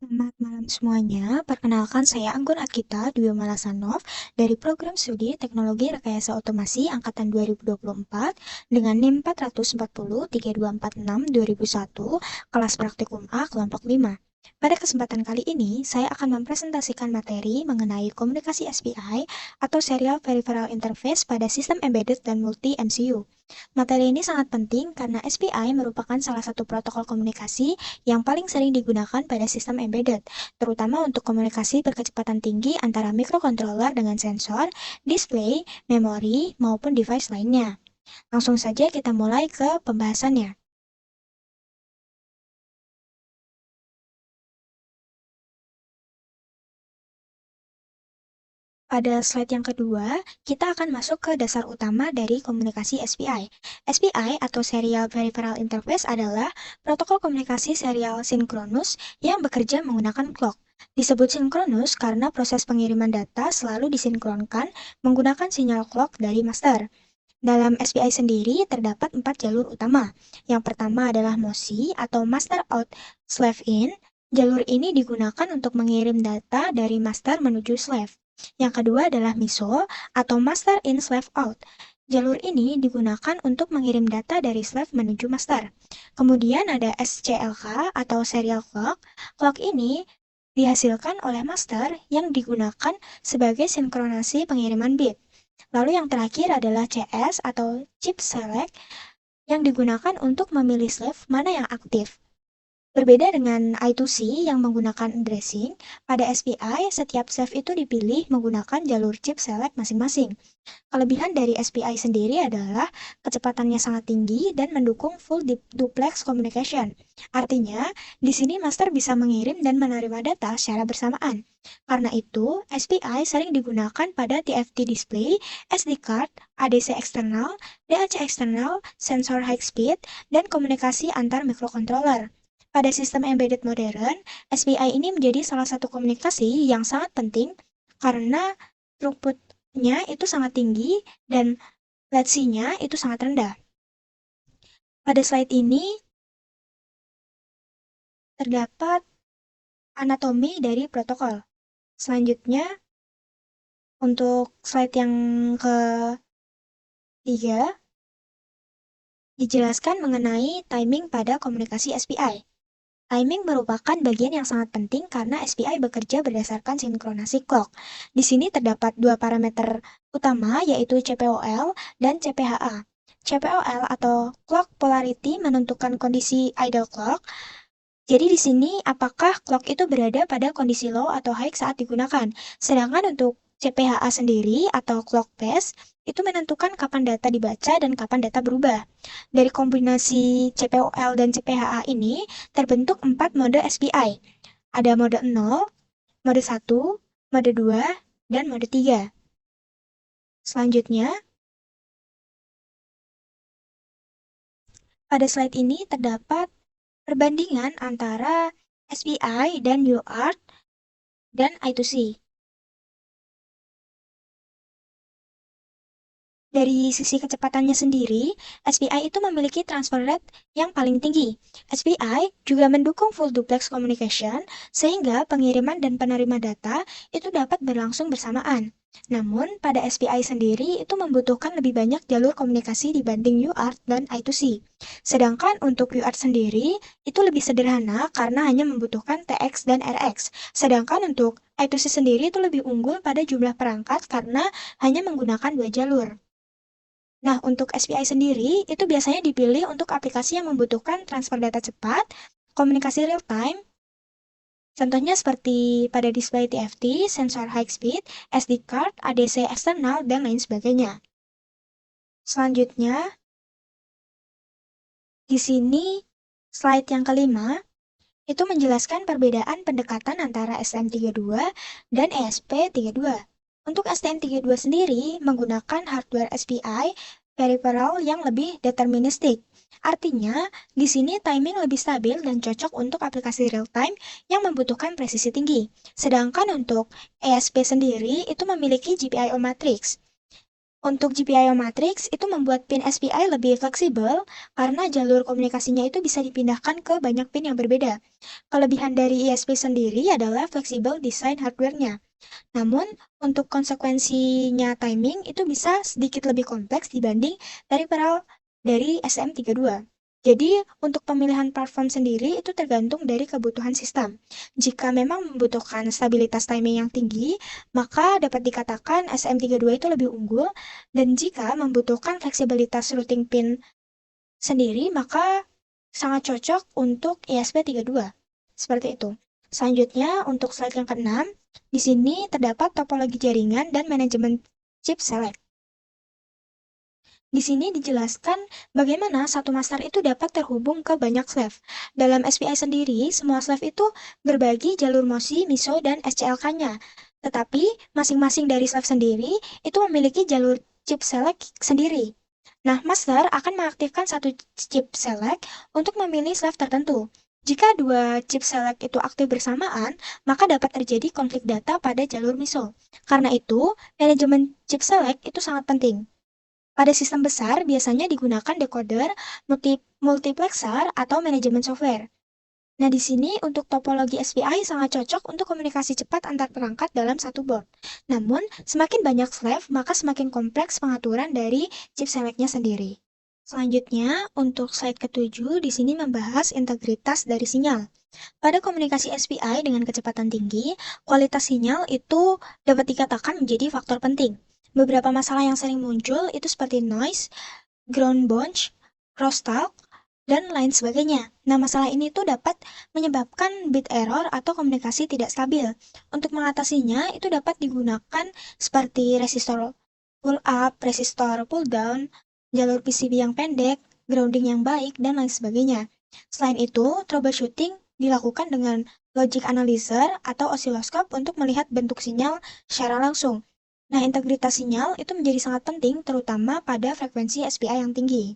Selamat malam semuanya, perkenalkan saya Anggun Akita Dwi Malasanov dari Program Studi Teknologi Rekayasa Otomasi Angkatan 2024 dengan NIM 440-3246-2001, kelas praktikum A kelompok 5. Pada kesempatan kali ini, saya akan mempresentasikan materi mengenai komunikasi SPI atau Serial Peripheral Interface pada sistem embedded dan multi-MCU. Materi ini sangat penting karena SPI merupakan salah satu protokol komunikasi yang paling sering digunakan pada sistem embedded, terutama untuk komunikasi berkecepatan tinggi antara microcontroller dengan sensor, display, memori, maupun device lainnya. Langsung saja kita mulai ke pembahasannya. Pada slide yang kedua, kita akan masuk ke dasar utama dari komunikasi SPI. SPI atau Serial Peripheral Interface adalah protokol komunikasi serial sinkronus yang bekerja menggunakan clock. Disebut sinkronus karena proses pengiriman data selalu disinkronkan menggunakan sinyal clock dari master. Dalam SPI sendiri terdapat 4 jalur utama. Yang pertama adalah MOSI atau Master Out Slave In. Jalur ini digunakan untuk mengirim data dari master menuju slave. Yang kedua adalah MISO atau Master In Slave Out. Jalur ini digunakan untuk mengirim data dari slave menuju master. Kemudian ada SCLK atau Serial Clock. Clock ini dihasilkan oleh master yang digunakan sebagai sinkronasi pengiriman bit. Lalu yang terakhir adalah CS atau chip select yang digunakan untuk memilih slave mana yang aktif. Berbeda dengan I2C yang menggunakan addressing, pada SPI setiap slave itu dipilih menggunakan jalur chip select masing-masing. Kelebihan dari SPI sendiri adalah kecepatannya sangat tinggi dan mendukung full duplex communication. Artinya, di sini master bisa mengirim dan menerima data secara bersamaan. Karena itu, SPI sering digunakan pada TFT display, SD card, ADC eksternal, DAC eksternal, sensor high speed, dan komunikasi antar microcontroller. Pada sistem embedded modern, SPI ini menjadi salah satu komunikasi yang sangat penting karena throughput-nya itu sangat tinggi dan latency-nya itu sangat rendah. Pada slide ini terdapat anatomi dari protokol. Selanjutnya, untuk slide yang ketiga, dijelaskan mengenai timing pada komunikasi SPI. Timing merupakan bagian yang sangat penting karena SPI bekerja berdasarkan sinkronasi clock. Di sini terdapat dua parameter utama yaitu CPOL dan CPHA. CPOL atau clock polarity menentukan kondisi idle clock. Jadi di sini apakah clock itu berada pada kondisi low atau high saat digunakan. Sedangkan untuk CPHA sendiri atau clock phase itu menentukan kapan data dibaca dan kapan data berubah. Dari kombinasi CPOL dan CPHA ini terbentuk 4 mode SPI. Ada mode 0, mode 1, mode 2, dan mode 3. Selanjutnya, pada slide ini terdapat perbandingan antara SPI dan UART dan I2C. Dari sisi kecepatannya sendiri, SPI itu memiliki transfer rate yang paling tinggi. SPI juga mendukung full duplex communication, sehingga pengiriman dan penerima data itu dapat berlangsung bersamaan. Namun, pada SPI sendiri itu membutuhkan lebih banyak jalur komunikasi dibanding UART dan I2C. Sedangkan untuk UART sendiri itu lebih sederhana karena hanya membutuhkan TX dan RX. Sedangkan untuk I2C sendiri itu lebih unggul pada jumlah perangkat karena hanya menggunakan 2 jalur. Nah, untuk SPI sendiri, itu biasanya dipilih untuk aplikasi yang membutuhkan transfer data cepat, komunikasi real-time, contohnya seperti pada display TFT, sensor high speed, SD card, ADC eksternal, dan lain sebagainya. Selanjutnya, di sini slide yang kelima, itu menjelaskan perbedaan pendekatan antara STM32 dan ESP32. Untuk STM32 sendiri menggunakan hardware SPI peripheral yang lebih deterministik. Artinya, di sini timing lebih stabil dan cocok untuk aplikasi real-time yang membutuhkan presisi tinggi. Sedangkan untuk ESP sendiri itu memiliki GPIO matrix. Untuk GPIO matrix itu membuat pin SPI lebih fleksibel karena jalur komunikasinya itu bisa dipindahkan ke banyak pin yang berbeda. Kelebihan dari ISP sendiri adalah fleksibel desain hardware-nya. Namun, untuk konsekuensinya timing itu bisa sedikit lebih kompleks dibanding peripheral dari STM32. Jadi, untuk pemilihan platform sendiri itu tergantung dari kebutuhan sistem. Jika memang membutuhkan stabilitas timing yang tinggi, maka dapat dikatakan STM32 itu lebih unggul, dan jika membutuhkan fleksibilitas routing pin sendiri, maka sangat cocok untuk ESP32. Seperti itu. Selanjutnya, untuk slide yang keenam, di sini terdapat topologi jaringan dan manajemen chip select. Di sini dijelaskan bagaimana satu master itu dapat terhubung ke banyak slave. Dalam SPI sendiri, semua slave itu berbagi jalur MOSI, MISO, dan SCLK-nya. Tetapi, masing-masing dari slave sendiri itu memiliki jalur chip select sendiri. Nah, master akan mengaktifkan satu chip select untuk memilih slave tertentu. Jika dua chip select itu aktif bersamaan, maka dapat terjadi konflik data pada jalur MISO. Karena itu, manajemen chip select itu sangat penting. Pada sistem besar, biasanya digunakan decoder, multiplexer, atau manajemen software. Nah, di sini untuk topologi SPI sangat cocok untuk komunikasi cepat antar perangkat dalam satu board. Namun, semakin banyak slave, maka semakin kompleks pengaturan dari chip select-nya sendiri. Selanjutnya, untuk slide ke-7, di sini membahas integritas dari sinyal. Pada komunikasi SPI dengan kecepatan tinggi, kualitas sinyal itu dapat dikatakan menjadi faktor penting. Beberapa masalah yang sering muncul itu seperti noise, ground bounce, crosstalk, dan lain sebagainya. Nah, masalah ini tuh dapat menyebabkan bit error atau komunikasi tidak stabil. Untuk mengatasinya, itu dapat digunakan seperti resistor pull up, resistor pull down, jalur PCB yang pendek, grounding yang baik, dan lain sebagainya. Selain itu, troubleshooting dilakukan dengan logic analyzer atau osiloskop untuk melihat bentuk sinyal secara langsung. Nah, integritas sinyal itu menjadi sangat penting, terutama pada frekuensi SPI yang tinggi.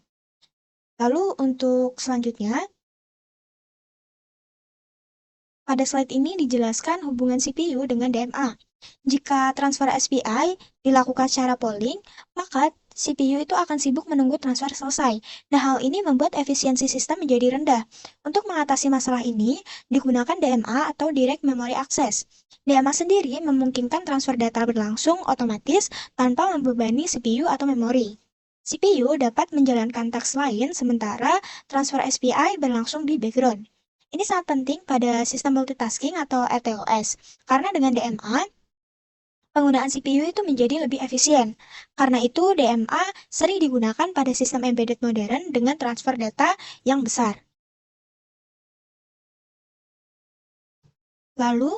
Lalu, untuk selanjutnya, pada slide ini dijelaskan hubungan CPU dengan DMA. Jika transfer SPI dilakukan secara polling, maka CPU itu akan sibuk menunggu transfer selesai. Nah, hal ini membuat efisiensi sistem menjadi rendah. Untuk mengatasi masalah ini, digunakan DMA atau Direct Memory Access. DMA sendiri memungkinkan transfer data berlangsung otomatis tanpa membebani CPU atau memori. CPU dapat menjalankan task lain sementara transfer SPI berlangsung di background. Ini sangat penting pada sistem multitasking atau RTOS, karena dengan DMA, penggunaan CPU itu menjadi lebih efisien. Karena itu, DMA sering digunakan pada sistem embedded modern dengan transfer data yang besar. Lalu,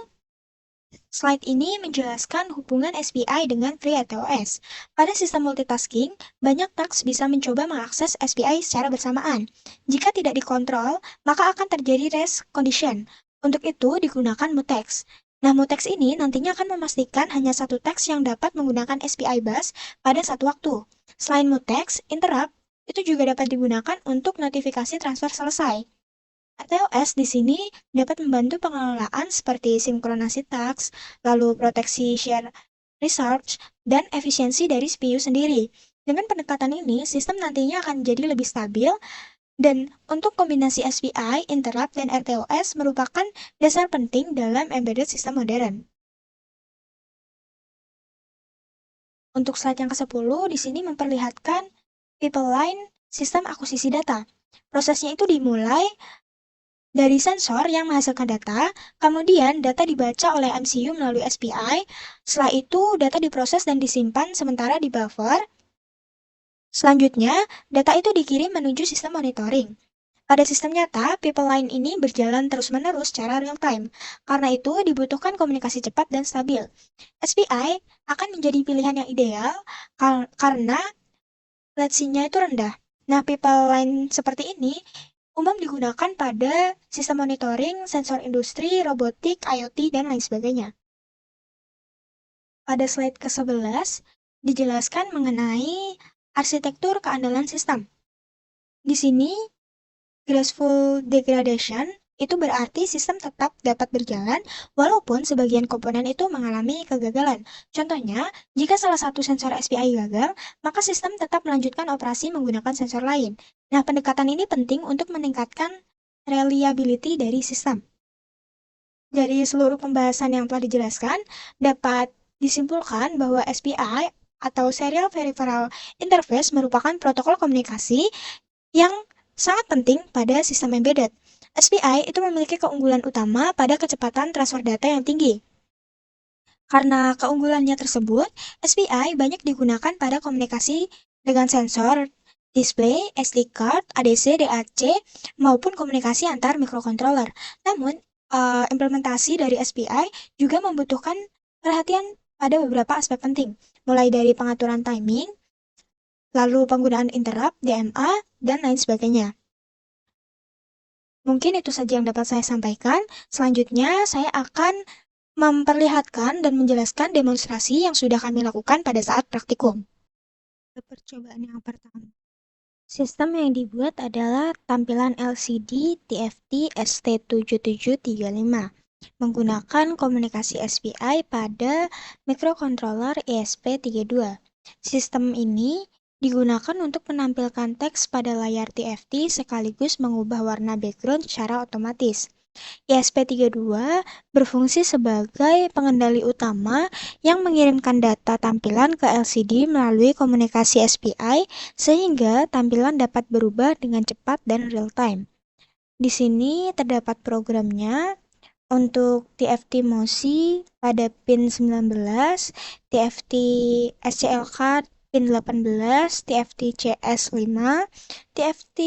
slide ini menjelaskan hubungan SPI dengan FreeRTOS. Pada sistem multitasking, banyak tasks bisa mencoba mengakses SPI secara bersamaan. Jika tidak dikontrol, maka akan terjadi rest condition. Untuk itu digunakan mutex. Nah, mutex ini nantinya akan memastikan hanya satu teks yang dapat menggunakan SPI bus pada satu waktu. Selain mutex, interrupt itu juga dapat digunakan untuk notifikasi transfer selesai. RTOS di sini dapat membantu pengelolaan seperti sinkronasi task, lalu proteksi share research, dan efisiensi dari CPU sendiri. Dengan pendekatan ini, sistem nantinya akan jadi lebih stabil, dan untuk kombinasi SPI, interrupt, dan RTOS merupakan dasar penting dalam embedded system modern. Untuk slide yang ke-10, di sini memperlihatkan pipeline sistem akuisisi data. Prosesnya itu dimulai dari sensor yang menghasilkan data, kemudian data dibaca oleh MCU melalui SPI, setelah itu data diproses dan disimpan sementara di buffer. Selanjutnya, data itu dikirim menuju sistem monitoring. Pada sistem nyata, pipeline ini berjalan terus-menerus secara real-time. Karena itu, dibutuhkan komunikasi cepat dan stabil. SPI akan menjadi pilihan yang ideal karena latency-nya itu rendah. Nah, pipeline seperti ini umum digunakan pada sistem monitoring, sensor industri, robotik, IoT, dan lain sebagainya. Pada slide ke-11, dijelaskan mengenai arsitektur keandalan sistem. Di sini, graceful degradation Itu berarti sistem tetap dapat berjalan walaupun sebagian komponen itu mengalami kegagalan. Contohnya, jika salah satu sensor SPI gagal, maka sistem tetap melanjutkan operasi menggunakan sensor lain. Nah, pendekatan ini penting untuk meningkatkan reliability dari sistem. Dari seluruh pembahasan yang telah dijelaskan, dapat disimpulkan bahwa SPI atau Serial Peripheral Interface merupakan protokol komunikasi yang sangat penting pada sistem embedded. SPI itu memiliki keunggulan utama pada kecepatan transfer data yang tinggi. Karena keunggulannya tersebut, SPI banyak digunakan pada komunikasi dengan sensor, display, SD card, ADC, DAC, maupun komunikasi antar microcontroller. Namun, implementasi dari SPI juga membutuhkan perhatian pada beberapa aspek penting, mulai dari pengaturan timing, lalu penggunaan interrupt, DMA, dan lain sebagainya. Mungkin itu saja yang dapat saya sampaikan. Selanjutnya, saya akan memperlihatkan dan menjelaskan demonstrasi yang sudah kami lakukan pada saat praktikum. Percobaan yang pertama. Sistem yang dibuat adalah tampilan LCD TFT ST7735 menggunakan komunikasi SPI pada microcontroller ESP32. Sistem ini digunakan untuk menampilkan teks pada layar TFT sekaligus mengubah warna background secara otomatis. ESP32 berfungsi sebagai pengendali utama yang mengirimkan data tampilan ke LCD melalui komunikasi SPI sehingga tampilan dapat berubah dengan cepat dan real time. Di sini terdapat programnya untuk TFT MOSI pada pin 19, TFT SCL card pin 18, TFT CS5, TFT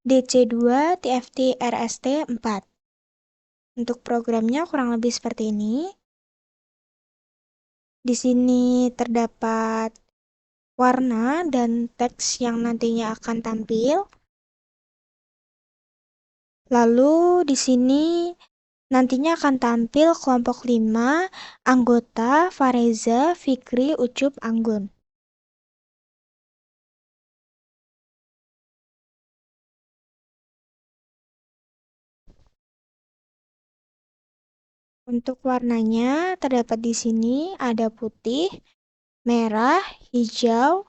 DC2, TFT RST4. Untuk programnya kurang lebih seperti ini. Di sini terdapat warna dan teks yang nantinya akan tampil. Lalu di sini nantinya akan tampil kelompok 5, anggota Fareza, Fikri, Ucup, Anggun. Untuk warnanya terdapat di sini ada putih, merah, hijau,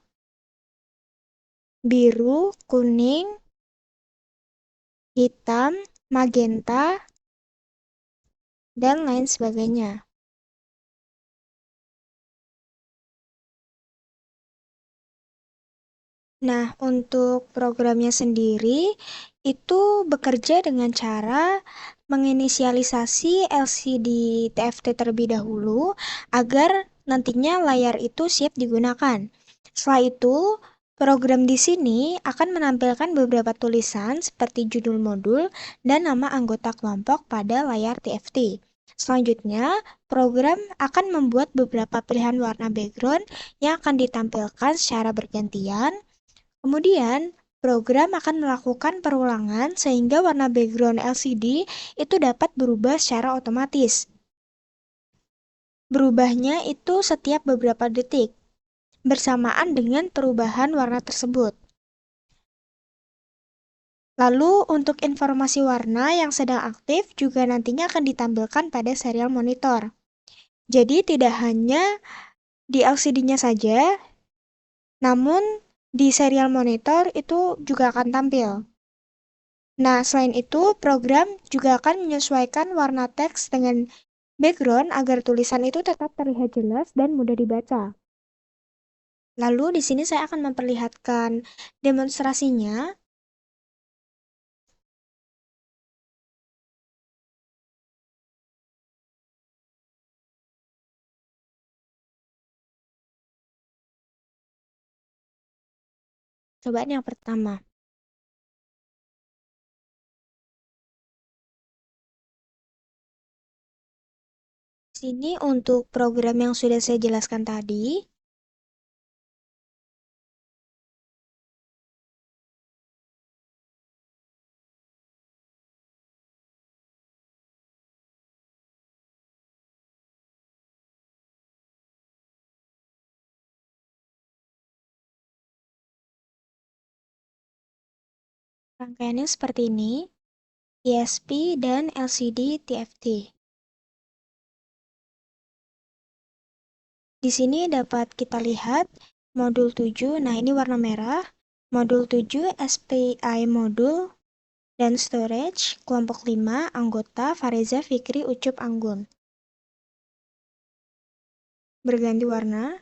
biru, kuning, hitam, magenta, dan lain sebagainya. Nah, untuk programnya sendiri itu bekerja dengan cara menginisialisasi LCD TFT terlebih dahulu agar nantinya layar itu siap digunakan. Setelah itu, program di sini akan menampilkan beberapa tulisan seperti judul modul dan nama anggota kelompok pada layar TFT. Selanjutnya, program akan membuat beberapa pilihan warna background yang akan ditampilkan secara bergantian. Kemudian, program akan melakukan perulangan sehingga warna background LCD itu dapat berubah secara otomatis. Berubahnya itu setiap beberapa detik, bersamaan dengan perubahan warna tersebut. Lalu, untuk informasi warna yang sedang aktif juga nantinya akan ditampilkan pada serial monitor. Jadi, tidak hanya di LCD-nya saja, namun di serial monitor itu juga akan tampil. Nah, selain itu, program juga akan menyesuaikan warna teks dengan background agar tulisan itu tetap terlihat jelas dan mudah dibaca. Lalu, di sini saya akan memperlihatkan demonstrasinya. Cobaan yang pertama. Di sini untuk program yang sudah saya jelaskan tadi, rangkaiannya seperti ini. ISP, dan LCD TFT. Di sini dapat kita lihat modul 7, nah ini warna merah, modul 7 SPI modul dan storage, kelompok 5, anggota Fareza Fikri Ucup Anggun. Berganti warna.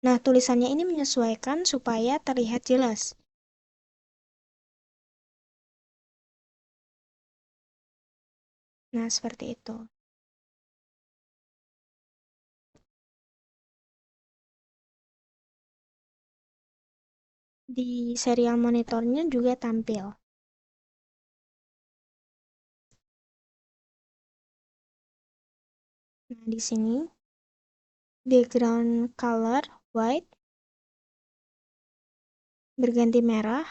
Nah, tulisannya ini menyesuaikan supaya terlihat jelas. Nah, seperti itu. Di serial monitornya juga tampil. Nah, di sini background color white berganti merah.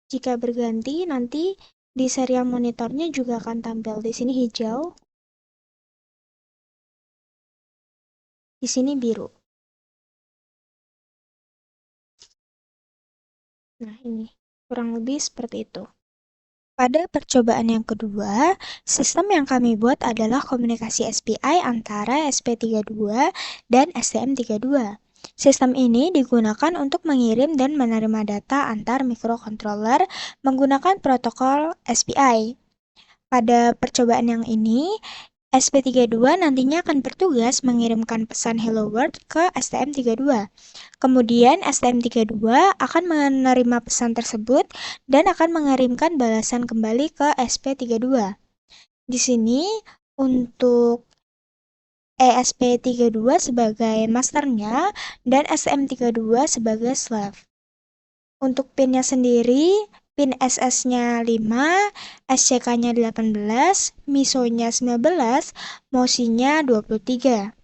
Jika berganti, nanti di serial monitornya juga akan tampil. Di sini hijau, di sini biru. Nah, ini kurang lebih seperti itu. Pada percobaan yang kedua, sistem yang kami buat adalah komunikasi SPI antara SP32 dan STM32. Sistem ini digunakan untuk mengirim dan menerima data antar microcontroller menggunakan protokol SPI. Pada percobaan yang ini, SP32 nantinya akan bertugas mengirimkan pesan Hello World ke STM32. Kemudian STM32 akan menerima pesan tersebut dan akan mengirimkan balasan kembali ke SP32. Di sini untuk ESP32 sebagai masternya dan STM32 sebagai slave. Untuk pinnya sendiri, pin SS-nya 5, SCK-nya 18, MISO-nya 19, MOSI-nya 23.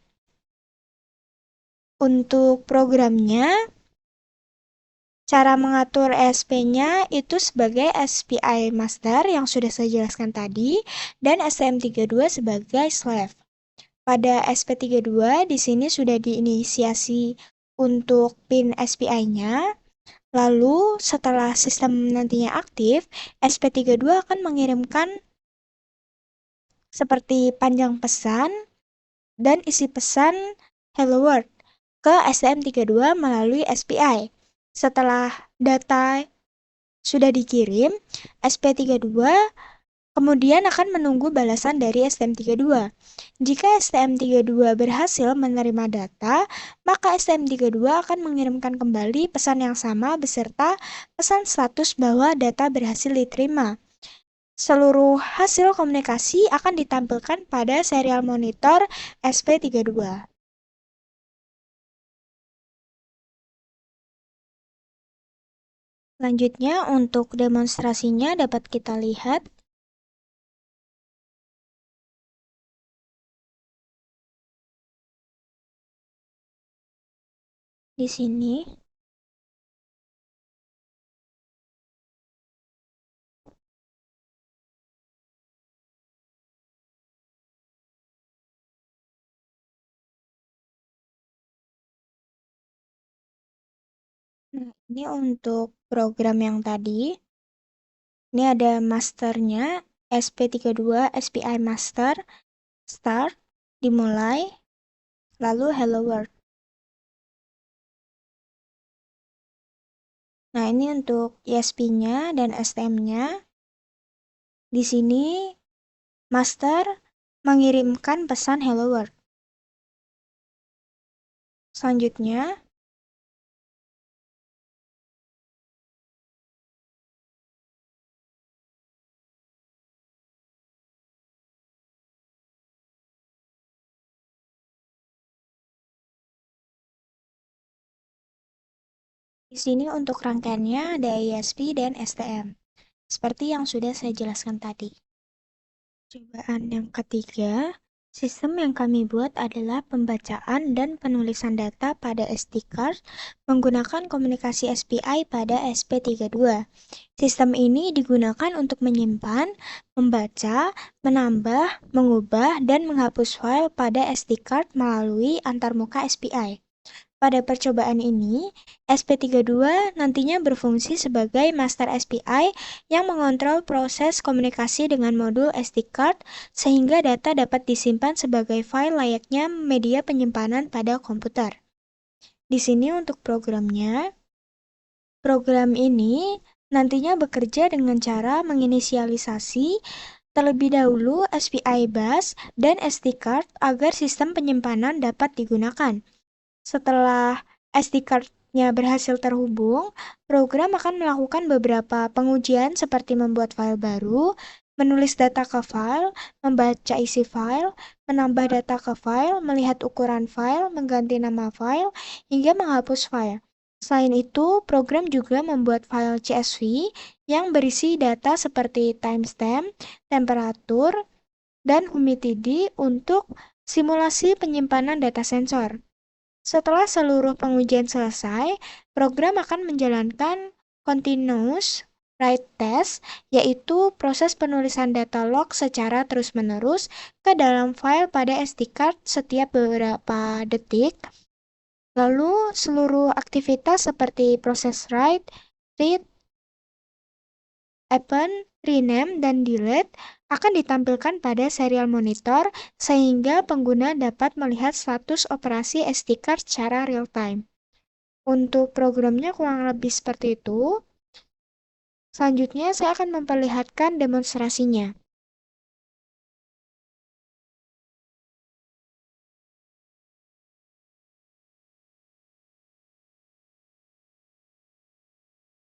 Untuk programnya, cara mengatur ESP-nya itu sebagai SPI master yang sudah saya jelaskan tadi, dan STM32 sebagai slave. Pada SP32 di sini sudah diinisiasi untuk pin SPI-nya. Lalu setelah sistem nantinya aktif, SP32 akan mengirimkan seperti panjang pesan dan isi pesan Hello World ke STM32 melalui SPI. Setelah data sudah dikirim, SP32 kemudian akan menunggu balasan dari STM32. Jika STM32 berhasil menerima data, maka STM32 akan mengirimkan kembali pesan yang sama beserta pesan status bahwa data berhasil diterima. Seluruh hasil komunikasi akan ditampilkan pada serial monitor SP32. Selanjutnya, untuk demonstrasinya dapat kita lihat. Di sini, nah, ini untuk program yang tadi. Ini ada masternya, SP32 SPI Master, Start, dimulai, lalu Hello World. Nah, ini untuk ISP-nya dan STM-nya. Di sini, Master mengirimkan pesan Hello World. Selanjutnya, di sini untuk rangkaiannya ada ISP dan STM, seperti yang sudah saya jelaskan tadi. Cobaan yang ketiga, sistem yang kami buat adalah pembacaan dan penulisan data pada SD card menggunakan komunikasi SPI pada SP32. Sistem ini digunakan untuk menyimpan, membaca, menambah, mengubah, dan menghapus file pada SD card melalui antarmuka SPI. Pada percobaan ini, SP32 nantinya berfungsi sebagai master SPI yang mengontrol proses komunikasi dengan modul SD card sehingga data dapat disimpan sebagai file layaknya media penyimpanan pada komputer. Di sini untuk programnya, program ini nantinya bekerja dengan cara menginisialisasi terlebih dahulu SPI bus dan SD card agar sistem penyimpanan dapat digunakan. Setelah SD card-nya berhasil terhubung, program akan melakukan beberapa pengujian seperti membuat file baru, menulis data ke file, membaca isi file, menambah data ke file, melihat ukuran file, mengganti nama file, hingga menghapus file. Selain itu, program juga membuat file CSV yang berisi data seperti timestamp, temperatur, dan humidity untuk simulasi penyimpanan data sensor. Setelah seluruh pengujian selesai, program akan menjalankan continuous write test, yaitu proses penulisan data log secara terus-menerus ke dalam file pada SD card setiap beberapa detik. Lalu, seluruh aktivitas seperti proses write, read, open, rename, dan delete akan ditampilkan pada serial monitor sehingga pengguna dapat melihat status operasi SD card secara real-time. Untuk programnya kurang lebih seperti itu. Selanjutnya saya akan memperlihatkan demonstrasinya.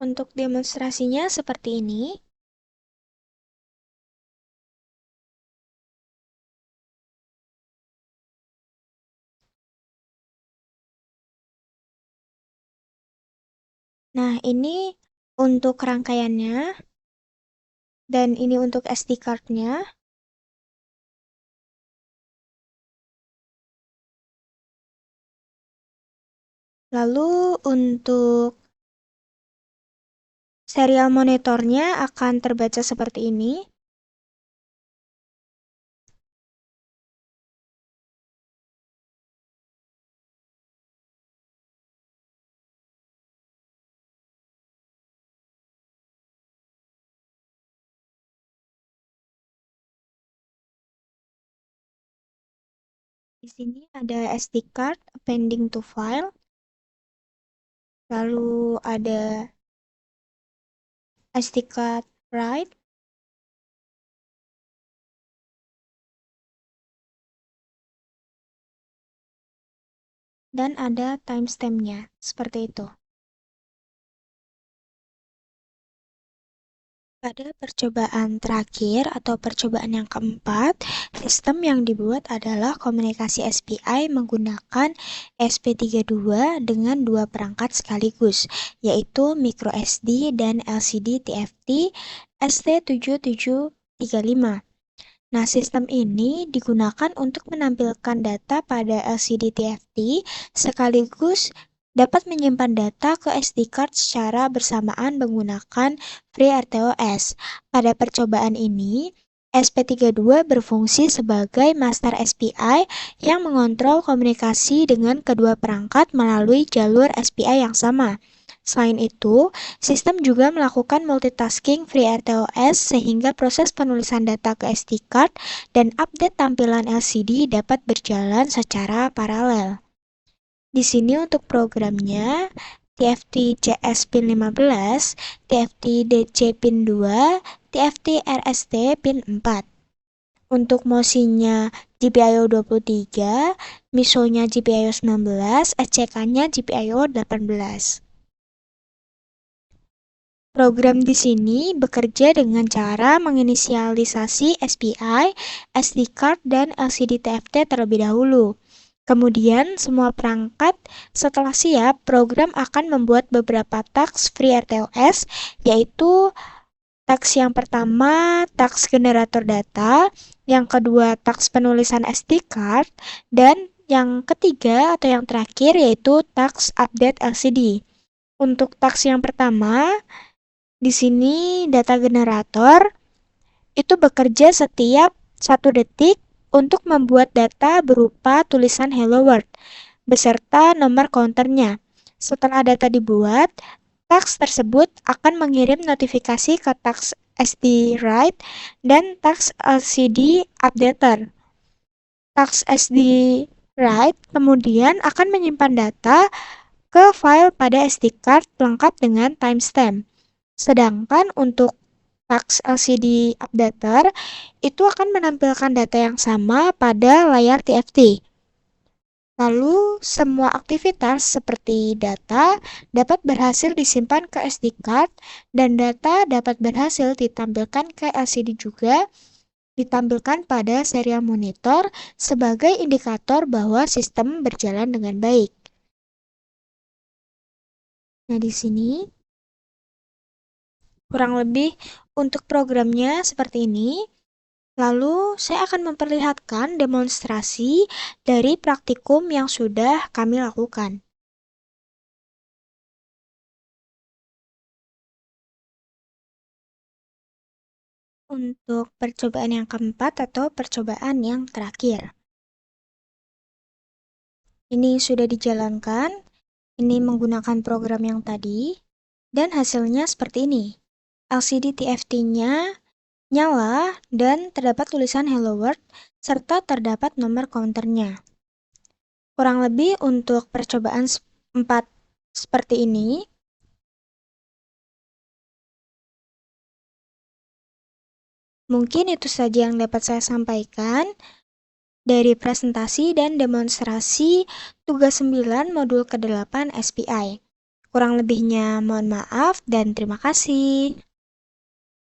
Untuk demonstrasinya seperti ini. Nah, ini untuk rangkaiannya, dan ini untuk SD card-nya. Lalu untuk serial monitornya akan terbaca seperti ini. Di sini ada SD card appending to file. Lalu ada SD card write. Dan ada timestamp-nya, seperti itu. Pada percobaan terakhir atau percobaan yang keempat, sistem yang dibuat adalah komunikasi SPI menggunakan SP32 dengan dua perangkat sekaligus, yaitu microSD dan LCD TFT ST7735. Nah, sistem ini digunakan untuk menampilkan data pada LCD TFT sekaligus dapat menyimpan data ke SD card secara bersamaan menggunakan FreeRTOS. Pada percobaan ini, SP32 berfungsi sebagai master SPI yang mengontrol komunikasi dengan kedua perangkat melalui jalur SPI yang sama. Selain itu, sistem juga melakukan multitasking FreeRTOS sehingga proses penulisan data ke SD card dan update tampilan LCD dapat berjalan secara paralel. Di sini untuk programnya, TFT CS pin 15, TFT DC pin 2, TFT RST pin 4. Untuk mosinya GPIO 23, MISO-nya GPIO 19, SCK-nya GPIO 18. Program di sini bekerja dengan cara menginisialisasi SPI, SD card, dan LCD TFT terlebih dahulu. Kemudian, semua perangkat setelah siap, program akan membuat beberapa task FreeRTOS, yaitu task yang pertama, task generator data, yang kedua, task penulisan SD card, dan yang ketiga atau yang terakhir yaitu task update LCD. Untuk task yang pertama, di sini data generator itu bekerja setiap 1 detik untuk membuat data berupa tulisan Hello World. beserta nomor counternya. Setelah data dibuat, task tersebut akan mengirim notifikasi ke task SD write dan task LCD updater. Task SD write kemudian akan menyimpan data ke file pada SD card lengkap dengan timestamp. Sedangkan untuk task LCD updater itu akan menampilkan data yang sama pada layar TFT. Lalu, semua aktivitas seperti data dapat berhasil disimpan ke SD card dan data dapat berhasil ditampilkan ke LCD juga, ditampilkan pada serial monitor sebagai indikator bahwa sistem berjalan dengan baik. Nah, di sini kurang lebih untuk programnya seperti ini. Lalu, saya akan memperlihatkan demonstrasi dari praktikum yang sudah kami lakukan. Untuk percobaan yang keempat atau percobaan yang terakhir. Ini sudah dijalankan, ini menggunakan program yang tadi, dan hasilnya seperti ini. LCD TFT-nya nyala dan terdapat tulisan Hello World, serta terdapat nomor counternya. Kurang lebih untuk percobaan 4 seperti ini. Mungkin itu saja yang dapat saya sampaikan dari presentasi dan demonstrasi tugas 9 modul ke-8 SPI. Kurang lebihnya mohon maaf dan terima kasih.